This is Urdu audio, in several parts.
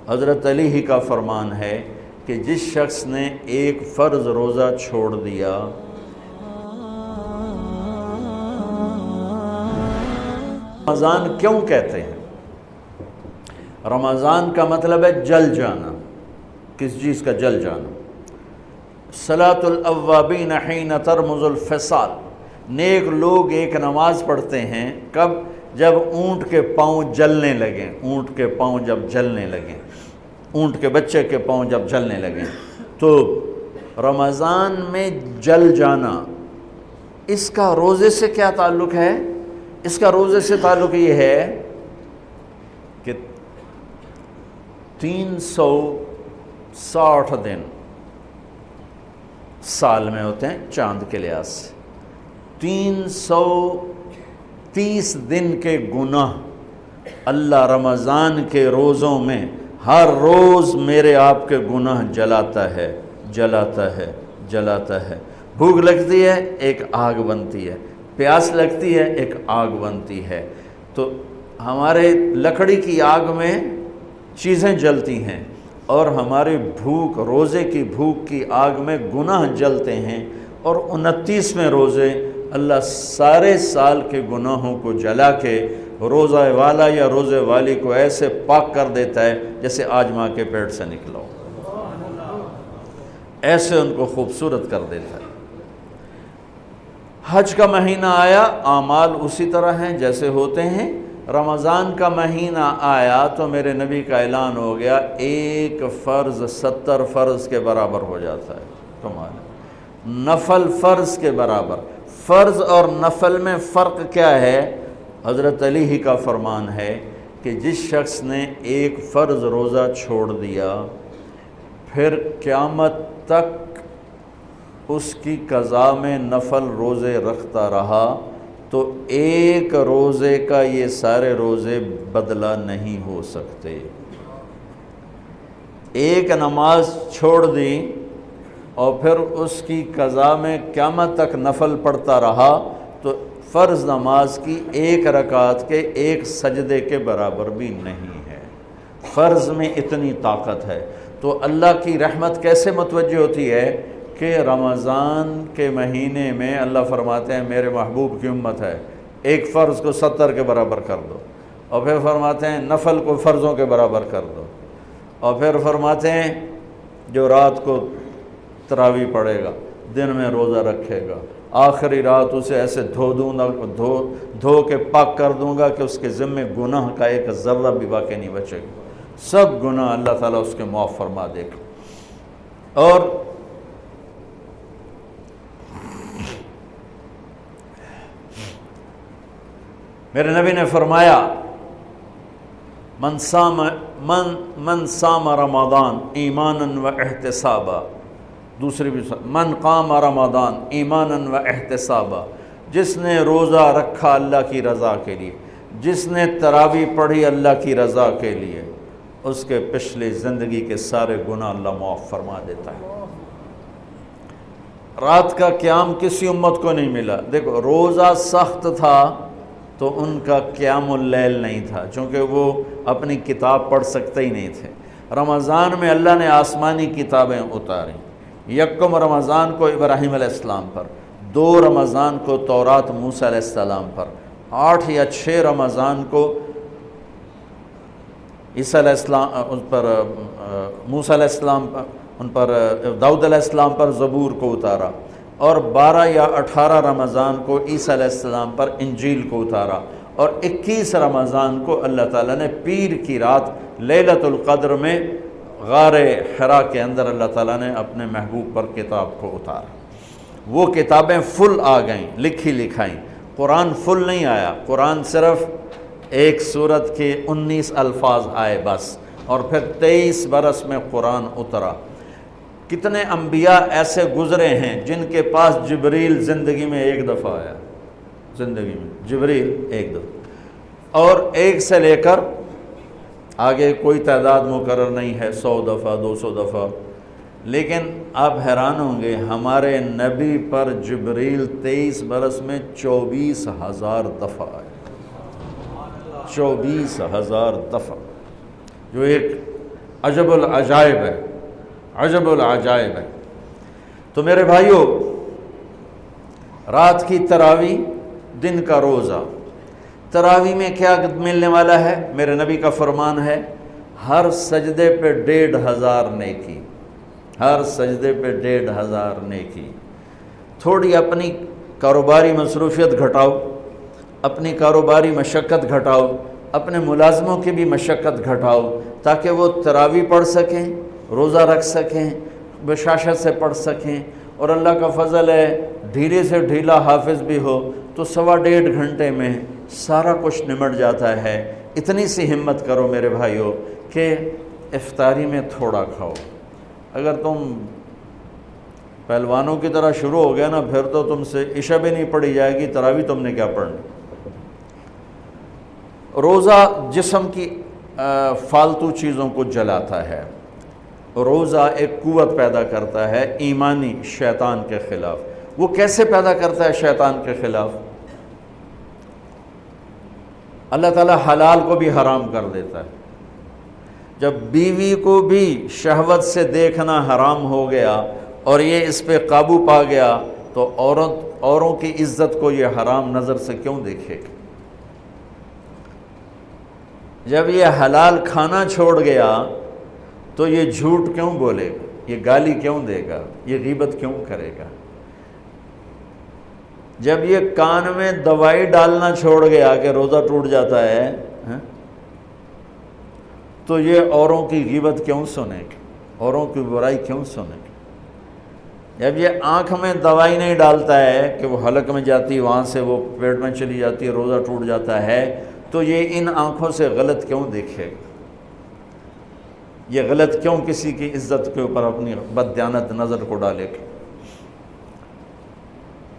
حضرت علی ہی کا فرمان ہے کہ جس شخص نے ایک فرض روزہ چھوڑ دیا، رمضان کیوں کہتے ہیں؟ رمضان کا مطلب ہے جل جانا، کس چیز کا جل جانا؟ صلاۃ الاوابین حین ترمز الفصال، نیک لوگ ایک نماز پڑھتے ہیں کب؟ جب اونٹ کے پاؤں جلنے لگیں، اونٹ کے پاؤں جب جلنے لگیں، اونٹ کے بچے کے پاؤں جب جلنے لگیں، تو رمضان میں جل جانا، اس کا روزے سے کیا تعلق ہے؟ اس کا روزے سے تعلق یہ ہے کہ 360 دن سال میں ہوتے ہیں چاند کے لحاظ سے، 330 دن کے گناہ اللہ رمضان کے روزوں میں ہر روز میرے آپ کے گناہ جلاتا ہے، جلاتا ہے، جلاتا ہے۔ بھوک لگتی ہے ایک آگ بنتی ہے، پیاس لگتی ہے ایک آگ بنتی ہے، تو ہمارے لکڑی کی آگ میں چیزیں جلتی ہیں اور ہماری بھوک، روزے کی بھوک کی آگ میں گناہ جلتے ہیں، اور 29ویں روزے اللہ سارے سال کے گناہوں کو جلا کے روزہ والا یا روزے والی کو ایسے پاک کر دیتا ہے جیسے آج ماں کے پیٹ سے نکلا ہو، ایسے ان کو خوبصورت کر دیتا ہے۔ حج کا مہینہ آیا، اعمال اسی طرح ہیں جیسے ہوتے ہیں۔ رمضان کا مہینہ آیا تو میرے نبی کا اعلان ہو گیا، ایک فرض 70 فرض کے برابر ہو جاتا ہے۔ کمال ہے، نفل فرض کے برابر۔ فرض اور نفل میں فرق کیا ہے؟ حضرت علی ہی کا فرمان ہے کہ جس شخص نے ایک فرض روزہ چھوڑ دیا، پھر قیامت تک اس کی قضا میں نفل روزے رکھتا رہا، تو ایک روزے کا یہ سارے روزے بدلہ نہیں ہو سکتے۔ ایک نماز چھوڑ دی اور پھر اس کی قضا میں قیامت تک نفل پڑھتا رہا، تو فرض نماز کی ایک رکعت کے ایک سجدے کے برابر بھی نہیں ہے۔ فرض میں اتنی طاقت ہے، تو اللہ کی رحمت کیسے متوجہ ہوتی ہے کہ رمضان کے مہینے میں اللہ فرماتے ہیں میرے محبوب کی امت ہے، ایک فرض کو 70 کے برابر کر دو، اور پھر فرماتے ہیں نفل کو فرضوں کے برابر کر دو، اور پھر فرماتے ہیں جو رات کو تراویح پڑھے گا، دن میں روزہ رکھے گا، آخری رات اسے ایسے دھو کے پاک کر دوں گا کہ اس کے ذمے گناہ کا ایک ذرہ بھی باقی نہیں بچے گا، سب گناہ اللہ تعالیٰ اس کے معاف فرما دے گا۔ اور میرے نبی نے فرمایا من صام رمضان ایمانا و احتسابا، دوسری بھی من قام رمضان ایمانا و احتسابا، جس نے روزہ رکھا اللہ کی رضا کے لیے، جس نے تراویح پڑھی اللہ کی رضا کے لیے، اس کے پچھلی زندگی کے سارے گناہ اللہ معاف فرما دیتا ہے۔ رات کا قیام کسی امت کو نہیں ملا۔ دیکھو روزہ سخت تھا تو ان کا قیام اللیل نہیں تھا، چونکہ وہ اپنی کتاب پڑھ سکتے ہی نہیں تھے۔ رمضان میں اللہ نے آسمانی کتابیں اتاریں، یکم رمضان کو ابراہیم علیہ السلام پر، 2 رمضان کو تورات موسیٰ علیہ السلام پر، 8 یا 6 رمضان کو عیسیٰ علیہ السلام ان پر، موسیٰ علیہ السلام پر، ان پر داؤد علیہ السلام پر زبور کو اتارا، اور 12 یا 18 رمضان کو عیسیٰ علیہ السلام پر انجیل کو اتارا، اور 21 رمضان کو اللہ تعالیٰ نے پیر کی رات لیلۃ القدر میں غار حرا کے اندر اللہ تعالیٰ نے اپنے محبوب پر کتاب کو اتارا۔ وہ کتابیں فل آ گئیں، لکھی لکھائیں۔ قرآن فل نہیں آیا، قرآن صرف ایک سورت کے 19 الفاظ آئے بس، اور پھر 23 برس میں قرآن اترا۔ کتنے انبیاء ایسے گزرے ہیں جن کے پاس جبریل زندگی میں ایک دفعہ آیا، زندگی میں جبریل ایک دفعہ، اور 1 سے لے کر آگے کوئی تعداد مقرر نہیں ہے، 100 دفعہ 200 دفعہ، لیکن آپ حیران ہوں گے ہمارے نبی پر جبریل 23 برس میں 24,000 دفعہ آئے، 24,000 دفعہ، جو ایک عجب العجائب ہے، عجب العجائب ہے۔ تو میرے بھائیوں، رات کی تراویح، دن کا روزہ، تراویح میں کیا ملنے والا ہے؟ میرے نبی کا فرمان ہے ہر سجدے پہ 1500 نیکی، ہر سجدے پہ 1500 نیکی۔ تھوڑی اپنی کاروباری مصروفیت گھٹاؤ، اپنی کاروباری مشقت گھٹاؤ، اپنے ملازموں کی بھی مشقت گھٹاؤ، تاکہ وہ تراویح پڑھ سکیں، روزہ رکھ سکیں، بشاشت سے پڑھ سکیں، اور اللہ کا فضل ہے ڈھیلے سے ڈھیلا حافظ بھی ہو تو 1.5 گھنٹے میں سارا کچھ نمٹ جاتا ہے۔ اتنی سی ہمت کرو میرے بھائیوں کہ افطاری میں تھوڑا کھاؤ۔ اگر تم پہلوانوں کی طرح شروع ہو گیا نا، پھر تو تم سے عشاء بھی نہیں پڑھی جائے گی، تراویح تم نے کیا پڑھنا۔ روزہ جسم کی فالتو چیزوں کو جلاتا ہے، روزہ ایک قوت پیدا کرتا ہے ایمانی شیطان کے خلاف۔ وہ کیسے پیدا کرتا ہے شیطان کے خلاف؟ اللہ تعالیٰ حلال کو بھی حرام کر دیتا ہے۔ جب بیوی کو بھی شہوت سے دیکھنا حرام ہو گیا اور یہ اس پہ قابو پا گیا تو اوروں کی عزت کو یہ حرام نظر سے کیوں دیکھے گا؟ جب یہ حلال کھانا چھوڑ گیا تو یہ جھوٹ کیوں بولے گا؟ یہ گالی کیوں دے گا؟ یہ غیبت کیوں کرے گا؟ جب یہ کان میں دوائی ڈالنا چھوڑ گیا کہ روزہ ٹوٹ جاتا ہے تو یہ اوروں کی غیبت کیوں سنے گا؟ اوروں کی برائی کیوں سنے گا؟ جب یہ آنکھ میں دوائی نہیں ڈالتا ہے کہ وہ حلق میں جاتی، وہاں سے وہ پیٹ میں چلی جاتی ہے، روزہ ٹوٹ جاتا ہے، تو یہ ان آنکھوں سے غلط کیوں دیکھے گا؟ یہ غلط کیوں کسی کی عزت کے اوپر اپنی بددیانت نظر کو ڈالے گا؟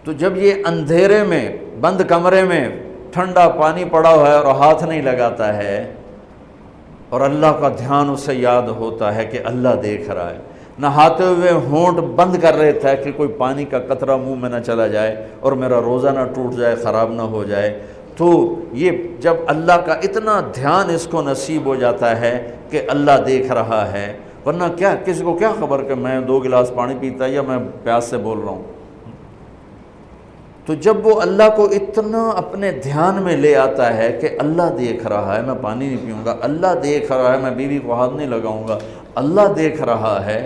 تو جب یہ اندھیرے میں بند کمرے میں ٹھنڈا پانی پڑا ہوا ہے اور ہاتھ نہیں لگاتا ہے اور اللہ کا دھیان اسے یاد ہوتا ہے کہ اللہ دیکھ رہا ہے، نہاتے ہوئے ہونٹ بند کر رہتا ہے کہ کوئی پانی کا قطرہ منہ میں نہ چلا جائے اور میرا روزہ نہ ٹوٹ جائے، خراب نہ ہو جائے، تو یہ جب اللہ کا اتنا دھیان اس کو نصیب ہو جاتا ہے کہ اللہ دیکھ رہا ہے، ورنہ کیا کسی کو کیا خبر کہ میں 2 گلاس پانی پیتا یا میں پیاس سے بول رہا ہوں۔ تو جب وہ اللہ کو اتنا اپنے دھیان میں لے آتا ہے کہ اللہ دیکھ رہا ہے، میں پانی نہیں پیوں گا، اللہ دیکھ رہا ہے، میں بیوی کو ہاتھ نہیں لگاؤں گا، اللہ دیکھ رہا ہے،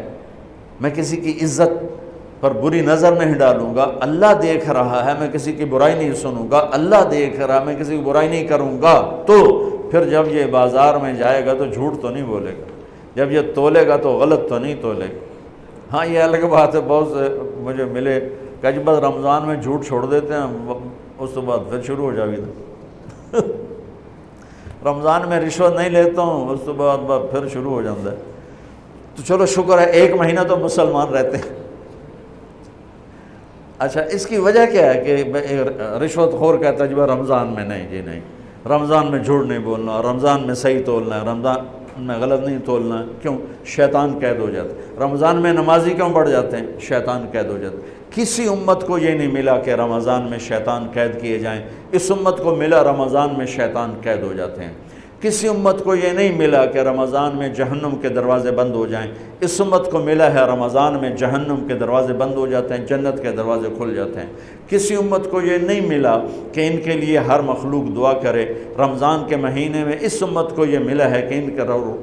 میں کسی کی عزت پر بری نظر نہیں ڈالوں گا، اللہ دیکھ رہا ہے، میں کسی کی برائی نہیں سنوں گا، اللہ دیکھ رہا ہے، میں کسی کی برائی نہیں کروں گا، تو پھر جب یہ بازار میں جائے گا تو جھوٹ تو نہیں بولے گا، جب یہ تولے گا تو غلط تو نہیں تولے گا۔ ہاں یہ الگ بات ہے، بہت سے مجھے ملے کہ جب بس رمضان میں جھوٹ چھوڑ دیتے ہیں، اس کے بعد پھر شروع ہو جائے گا۔ رمضان میں رشوت نہیں لیتا ہوں، اس کے بعد پھر شروع ہو جاتا ہے۔ تو چلو شکر ہے 1 مہینہ تو مسلمان رہتے ہیں۔ اچھا اس کی وجہ کیا ہے کہ رشوت خور کہتا ہے جی رمضان میں نہیں، جی نہیں، رمضان میں جھوٹ نہیں بولنا، رمضان میں صحیح تولنا ہے، رمضان میں غلط نہیں تولنا ہے۔ کیوں؟ شیطان قید ہو جاتا ہے۔ رمضان میں نمازی کیوں بڑھ جاتے ہیں؟ شیطان قید ہو جاتا ہے۔ کسی امت کو یہ نہیں ملا کہ رمضان میں شیطان قید کیے جائیں، اس امت کو ملا رمضان میں شیطان قید ہو جاتے ہیں۔ کسی امت کو یہ نہیں ملا کہ رمضان میں جہنم کے دروازے بند ہو جائیں، اس امت کو ملا ہے رمضان میں جہنم کے دروازے بند ہو جاتے ہیں، جنت کے دروازے کھل جاتے ہیں۔ کسی امت کو یہ نہیں ملا کہ ان کے لیے ہر مخلوق دعا کرے، رمضان کے مہینے میں اس امت کو یہ ملا ہے کہ ان کے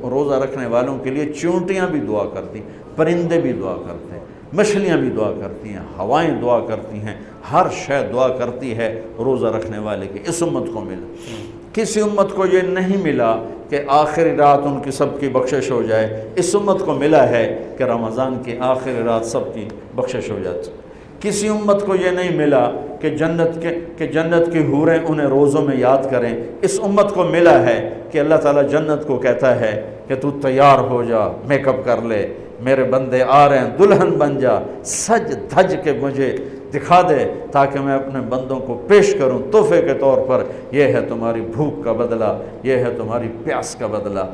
روزہ رکھنے والوں کے لیے چونٹیاں بھی دعا کرتی، پرندے بھی دعا کرتے ہیں، مچھلیاں بھی دعا کرتی ہیں، ہوائیں دعا کرتی ہیں، ہر شے دعا کرتی ہے روزہ رکھنے والے کی۔ اس امت کو ملا۔ کسی امت کو یہ نہیں ملا کہ آخری رات ان کی سب کی بخشش ہو جائے، اس امت کو ملا ہے کہ رمضان کی آخری رات سب کی بخشش ہو جاتی۔ کسی امت کو یہ نہیں ملا کہ جنت کی حوریں انہیں روزوں میں یاد کریں، اس امت کو ملا ہے کہ اللہ تعالیٰ جنت کو کہتا ہے کہ تو تیار ہو جا، میک اپ کر لے، میرے بندے آ رہے ہیں، دلہن بن جا، سج دھج کے مجھے دکھا دے تاکہ میں اپنے بندوں کو پیش کروں تحفے کے طور پر۔ یہ ہے تمہاری بھوک کا بدلہ، یہ ہے تمہاری پیاس کا بدلہ۔